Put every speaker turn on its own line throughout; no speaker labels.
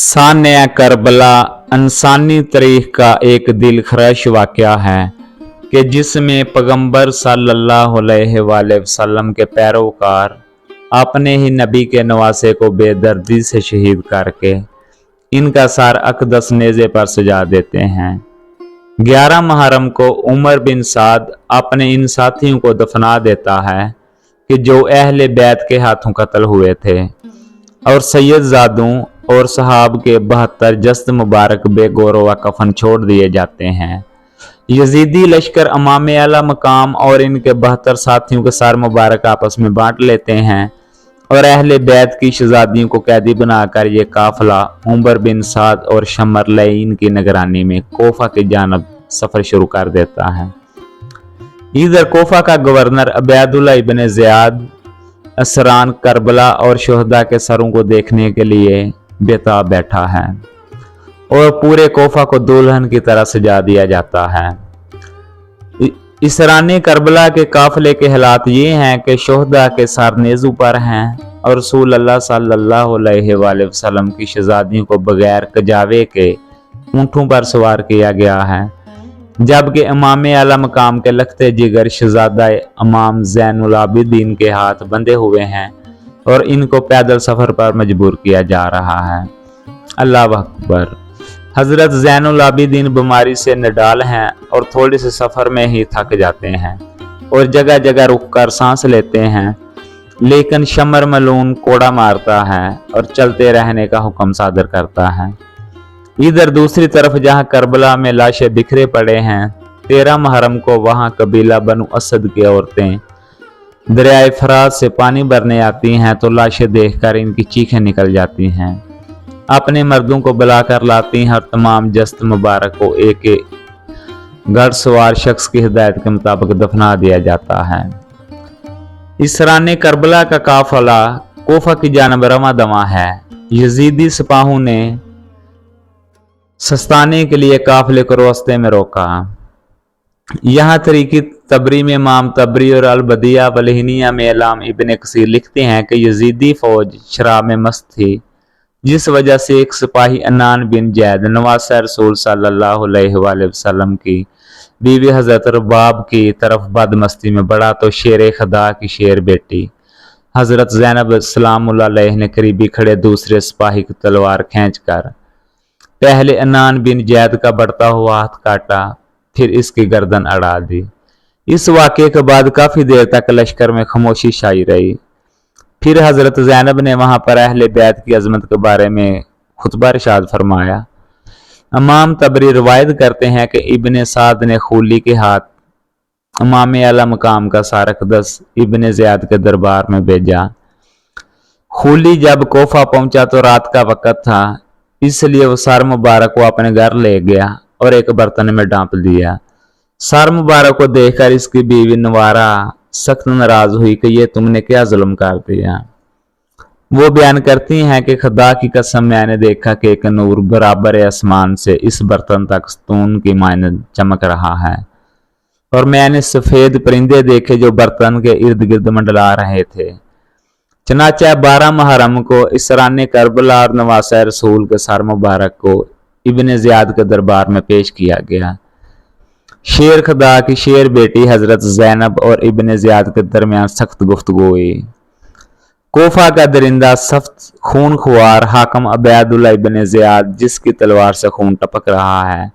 Sanya Karbala इंसानी तारीख का एक दिलखराश वाक़या है कि जिसमें पैगंबर सल्लल्लाहु अलैहि वसल्लम के पैरोकार अपने ही नबी के नवासे को बेदर्दी से शहीद करके इनका सार अक़दस नेज़े पर सजा देते हैं। 11 मुहर्रम को उमर बिन साद अपने इन साथियों को दफना देता है कि जो अहले बैत के हाथों कत्ल हुए थे, और सैयद ज़ादों और सहाब के 72 जस्त मुबारक बेगौरवा कफन छोड़ दिए जाते हैं। यजीदी लश्कर इमाम आला मकाम और इनके 72 साथियों के सार मुबारक आपस में बांट लेते हैं और अहले बैत की शहजादियों को कैदी बनाकर ये काफिला उमर बिन साद और शमर लईन की निगरानी में कोफा की जानब सफर शुरू कर देता है। इधर कोफा का गवर्नर अबैदुल्लाह इब्न ज़ियाद असरान करबला और शोहदा के सरों को देखने के लिए बेताब बैठा है और पूरे कोफा को दुल्हन की तरह सजा दिया जाता है। इसरानी करबला के काफिले के हालात ये हैं कि शोहदा के सर नेज़ू पर हैं और रसूल अल्लाह सल्लल्लाहु अलैहि वसल्लम की शहजादियों को बगैर कजावे के ऊँटों पर सवार किया गया है, जबकि इमाम आला मकाम के लखते जिगर शहजादा इमाम ज़ैनुल आबिदीन के हाथ बंधे हुए हैं और इनको पैदल सफ़र पर मजबूर किया जा रहा है। अल्लाह अकबर। हज़रत ज़ैनुल आबिदीन बीमारी से निडाल हैं और थोड़े से सफ़र में ही थक जाते हैं और जगह जगह रुक कर सांस लेते हैं, लेकिन शमर मलून कोड़ा मारता है और चलते रहने का हुक्म सादर करता है। इधर दूसरी तरफ जहां करबला में लाशें बिखरे पड़े हैं, 13 मुहर्रम को वहां कबीला बनु असद की औरतें दरियाए फरात से पानी भरने आती हैं तो लाशें देखकर इनकी चीखें निकल जाती हैं। अपने मर्दों को बुलाकर लाती हैं और तमाम जस्त मुबारक को एक घड़सवार शख्स की हिदायत के मुताबिक दफना दिया जाता है। इसराने करबला का काफिला कोफा की जानब रवा दवा है। यजीदी सिपाहों ने सस्ताने के लिए काफिले को रास्ते में रोका। यहाँ तरीकी तबरी में इमाम तबरी और अल-बदिया वलहिनिया में इलाम इब्न कसीर लिखते हैं कि यजीदी फौज शराब में मस्त थी, जिस वजह से एक सिपाही अनान बिन जैद नवासा रसूल सल्लल्लाहु अलैहि वसल्लम की बीवी हजरत रबाब की तरफ बदमस्ती में बढ़ा तो शेर खुदा की शेर बेटी हजरत ज़ैनब सलामुल्लाह अलैह ने करीबी खड़े दूसरे सिपाही की तलवार खींचकर पहले अनान बिन जैद का बढ़ता हुआ हाथ काटा, फिर इसकी गर्दन अड़ा दी। इस वाक़े के बाद काफ़ी देर तक लश्कर में खामोशी छाई रही। फिर हज़रत ज़ैनब ने वहाँ पर अहले बैत की अज़मत के बारे में खुतबा इरशाद फरमाया। इमाम तबरी रवायत करते हैं कि इब्न साद ने खूली के हाथ इमाम आला मकाम का सार अक़दस इब्न ज़ियाद के दरबार में भेजा। खूली जब कोफा पहुंचा तो रात का वक़्त था, इसलिए वो सार मुबारक को अपने घर ले गया और एक बर्तन में डांप दिया। सार मुबारक को देखकर इसकी बीवी नवारा सख्त नाराज हुई कि ये तुमने क्या जुल्म कर दिया। वो बयान करती हैं कि खुदा की कसम मैंने देखा कि एक नूर बराबर आसमान से इस बर्तन तक स्तून की मायने चमक रहा है और मैंने सफ़ेद परिंदे देखे जो बर्तन के इर्द गिर्द मंडला रहे थे। चनाचा 12 मुहर्रम को इसराने करबला और नवासा रसूल के सर मुबारक को इब्न ज़ियाद के दरबार में पेश किया गया। शेर खुदा की शेर बेटी हजरत ज़ैनब और इब्न ज़ियाद के दरमियान सख्त गुफ्तगू हुई। कोफा का दरिंदा सख्त खून खुआर हाकम अबैदुल्लाह इब्न ज़ियाद, जिसकी तलवार से खून टपक रहा है,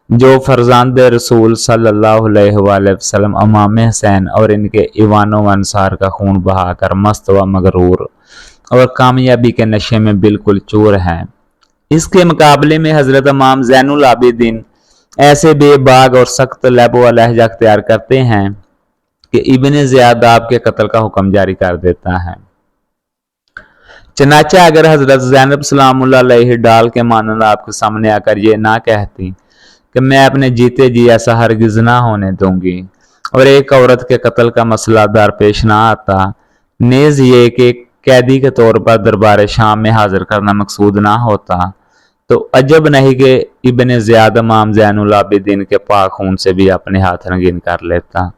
जो फरजांद रसूल सल्लल्लाहु अलैहि वसल्लम इमाम हुसैन और इनके ईवानों व अंसार का खून बहाकर मस्त व मगरूर और कामयाबी के नशे में बिल्कुल चूर है। इसके मुकाबले में हजरत इमाम ज़ैनुल आबिदीन ऐसे बेबाग और सख्त लहबो व लहजा अख्तियार करते हैं कि इब्न ज़ियाद आपके कत्ल का हुक्म जारी कर देता है। चनाचा अगर हजरत ज़ैनब सलामुल्लाह अलैह डाल के मानंद आपके सामने आकर ये ना कहती कि मैं अपने जीते जी ऐसा हरगिज ना होने दूंगी और एक औरत के कत्ल का मसला दरपेश ना आता, नेज़ ये कि कैदी के तौर पर दरबार शाम में हाजिर करना मकसूद ना होता, तो अजब नहीं कि इब्न ज़ियाद इमाम ज़ैनुल आबिदीन के पाक खून से भी अपने हाथ रंगीन कर लेता।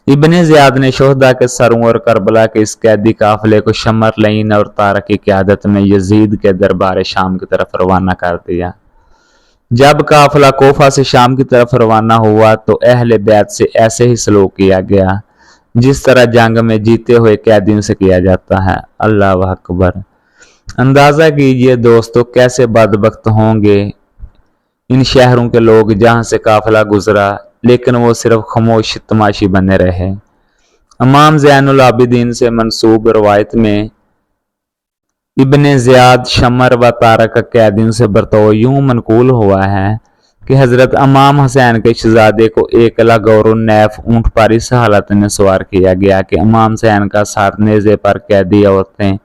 इब्ने ज़ियाद ने शोहदा के सरों और करबला के इस कैदी काफिले को शमर लईन और तारक की क़यादत में यजीद के दरबार शाम की तरफ रवाना कर दिया। जब काफिला कोफा से शाम की तरफ रवाना हुआ तो अहले बैत से ऐसे ही सलूक किया गया जिस तरह जंग में जीते हुए कैदियों से किया जाता है। अल्लाह अकबर। अंदाजा कीजिए दोस्तों कैसे बदबख्त होंगे इन शहरों के लोग जहां से काफिला गुजरा, लेकिन वो सिर्फ खामोश तमाशी बने रहे। इमाम ज़ैनुल आबिदीन से मंसूब रवायत में इब्ने ज़ियाद शमर व तारक कैदियों से बर्ताव यूं मनकूल हुआ है कि हजरत इमाम हुसैन के शहजादे को एक लगौर नैफ ऊंट पर इस हालत में सवार किया गया कि इमाम हुसैन का साथ नेज़े पर कैदी औरतें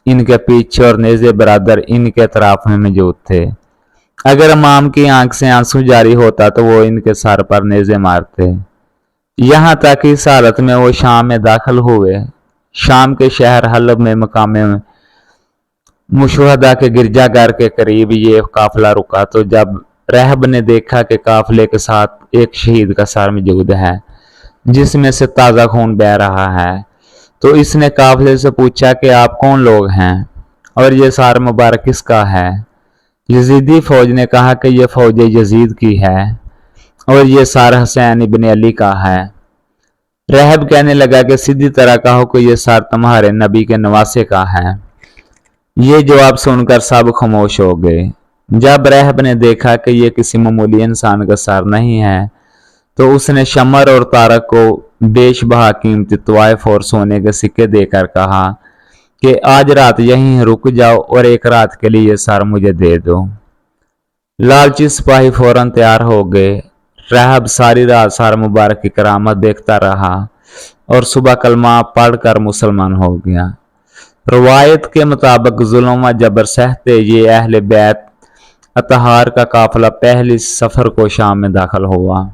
इनके पीछे और नेज़े बरादर इनके तरफ में मौजूद थे। अगर इमाम की आंख से आंसू जारी होता तो वो इनके सर पर नेज़े मारते। यहाँ तक इस हालत में वो शाम में दाखिल हुए। शाम के शहर हलब में मकाम मुशहदा के गिरजाघर के करीब ये काफिला रुका तो जब रहब ने देखा कि काफिले के साथ एक शहीद का सर मौजूद है जिसमें से ताज़ा खून बह रहा है, तो इसने काफिले से पूछा कि आप कौन लोग हैं और ये सर मुबारक किसका है। यजीदी फौज ने कहा कि यह फौज यजीद की है और ये सर हुसैन इब्ने अली का है। रहब कहने लगा कि सीधी तरह कहो कि यह सर तुम्हारे नबी के नवासे का है। ये जवाब सुनकर सब खामोश हो गए। जब रहब ने देखा कि यह किसी मामूली इंसान का सर नहीं है तो उसने शमर और तारक को बेशबहा कीमती तवाइफ और सोने के सिक्के देकर कहा कि आज रात यहीं रुक जाओ और एक रात के लिए ये सर मुझे दे दो। लालची सिपाही फौरन तैयार हो गए। रहब सारी रात सर मुबारक की करामत देखता रहा और सुबह कलमा पढ़कर मुसलमान हो गया। रवायत के मुताबिक जुल्म व जबर सहते ये अहले बैत अतहार का काफिला पहली सफर को शाम में दाखिल हुआ।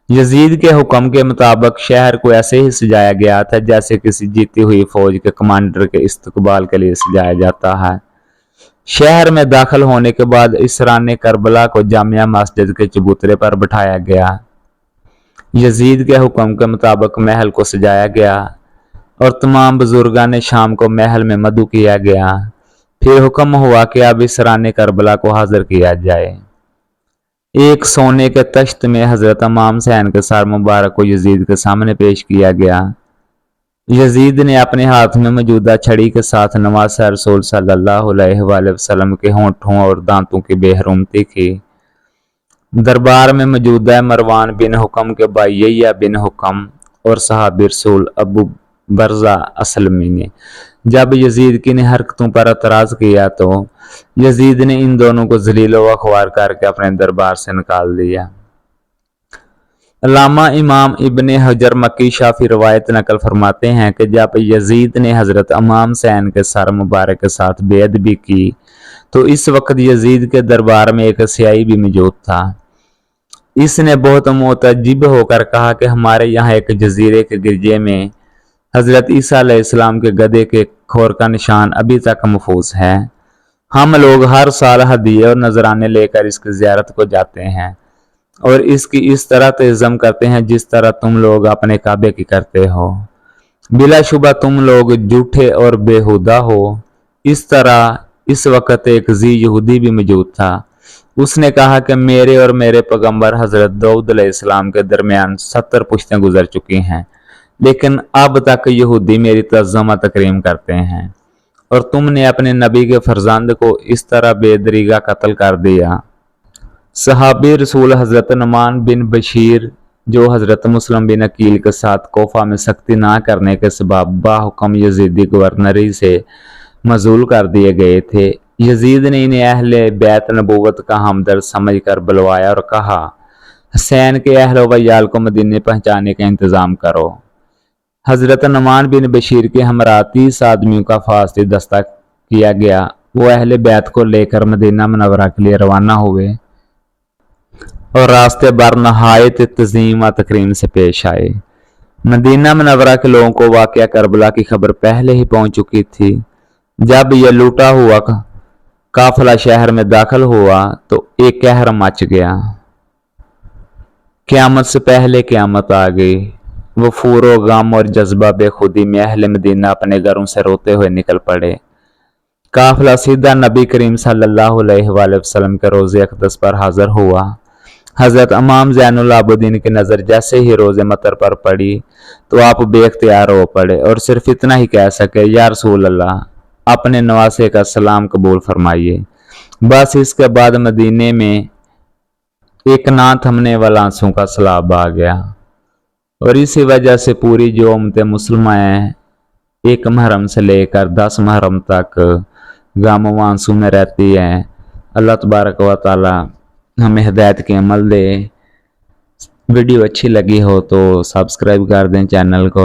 यजीद के हुक्म के मुताबिक शहर को ऐसे ही सजाया गया था जैसे किसी जीती हुई फौज के कमांडर के इस्तकबाल के लिए सजाया जाता है। शहर में दाखिल होने के बाद इसरान करबला को जामिया मस्जिद के चबूतरे पर बिठाया गया। यजीद के हुक्म के मुताबिक महल को सजाया गया और तमाम बुजुर्गान शाम को महल में मदु किया गया। फिर हुक्म हुआ कि अब इसरान करबला को हाजिर किया जाए। एक सोने के तश्त में हजरत इमाम हुसैन के सर मुबारक को यजीद के सामने पेश किया गया। यजीद ने अपने हाथ में मौजूदा छड़ी के साथ नवासा रसूल सल्लल्लाहु अलैहि वसल्लम के होंठों और दांतों की बेहरुमती की। दरबार में मौजूदा मरवान बिन हुक्म के भाई यह्या बिन हुक्म और सहाबी रसूल अबू बरजा असलमी ने जब यजीद की हरकतों पर एतराज किया तो यजीद ने इन दोनों को जलील व ख्वार करके अपने दरबार से निकाल दिया। अल्लामा इमाम इब्ने हजर मक्की शाफी रवायत नकल फरमाते हैं कि जब यजीद ने हजरत इमाम हुसैन के सर मुबारक के साथ बेअदबी की तो इस वक्त यजीद के दरबार में एक सियाही भी मौजूद था। इसने बहुत मुतअज्जिब होकर कहा कि हमारे यहाँ एक जजीरे के गिरजे में हजरत ईसा अलैहिस्सलाम के गधे के खोर का निशान अभी तक महफूज है। हम लोग हर साल हदिये और नजराने लेकर इसकी ज़ियारत को जाते हैं और इसकी इस तरह तइज़्ज़म करते हैं जिस तरह तुम लोग अपने काबे की करते हो। बिलाशुबा तुम लोग झूठे और बेहुदा हो। इस तरह इस वक्त एक जी यहूदी भी मौजूद था। उसने कहा कि मेरे और मेरे पैगंबर हजरत दाऊद अलैहिस्सलाम के दरमियान 70 पुश्तें गुजर चुकी हैं, लेकिन अब तक यहूदी मेरी तज़्ज़ुम तकरीम करते हैं और तुमने अपने नबी के फरजंद को इस तरह बेदरीगा कत्ल कर दिया। सहाबी रसूल हजरत नुमान बिन बशीर जो हजरत मुस्लिम बिन अकील के साथ कोफा में सख्ती ना करने के सबब बाहुकम यजीदी गवर्नरी से मजूल कर दिए गए थे, यजीद ने इन्हें अहले बैत नबूवत का हमदर्द समझ कर बुलवाया और कहा, हुसैन के अहल वयाल को मदीने पहुंचाने का इंतज़ाम करो। हजरत नुमान बिन बशीर के हमरा 30 आदमियों का फासली दस्ता किया गया। वो अहले बैत को लेकर मदीना मुनव्वरा के लिए रवाना हुए और रास्ते भर नहायत तज़ीम व तकरीम से पेश आए। मदीना मुनव्वरा के लोगों को वाक़या करबला की खबर पहले ही पहुंच चुकी थी। जब यह लूटा हुआ काफिला शहर में दाखिल हुआ तो एक कहर मच गया। क़यामत से पहले क़यामत आ गई। वफूर व गम और जज्बा बेखुदी में अहले मदीना अपने घरों से रोते हुए निकल पड़े। काफिला सीधा नबी करीम सल्लल्लाहु अलैहि वसल्लम के रोज़े अक़दस पर हाजिर हुआ। हज़रत इमाम ज़ैनुल आबिदीन की नज़र जैसे ही रोज़े मतर पर पड़ी तो आप बेख्तियार हो पड़े और सिर्फ इतना ही कह सके, या रसूल अल्लाह, अपने नवासे का सलाम कबूल फरमाइए। बस इसके बाद मदीने में एक ना थमने वाला आंसू का सैलाब आ गया और इसी वजह से पूरी जो उम्मत मुसलमान है, 1 मुहर्रम से लेकर 10 मुहर्रम तक गम व आंसू में रहती है। अल्लाह तबारक व तआला हमें हिदायत के अमल दे। वीडियो अच्छी लगी हो तो सब्सक्राइब कर दें चैनल को।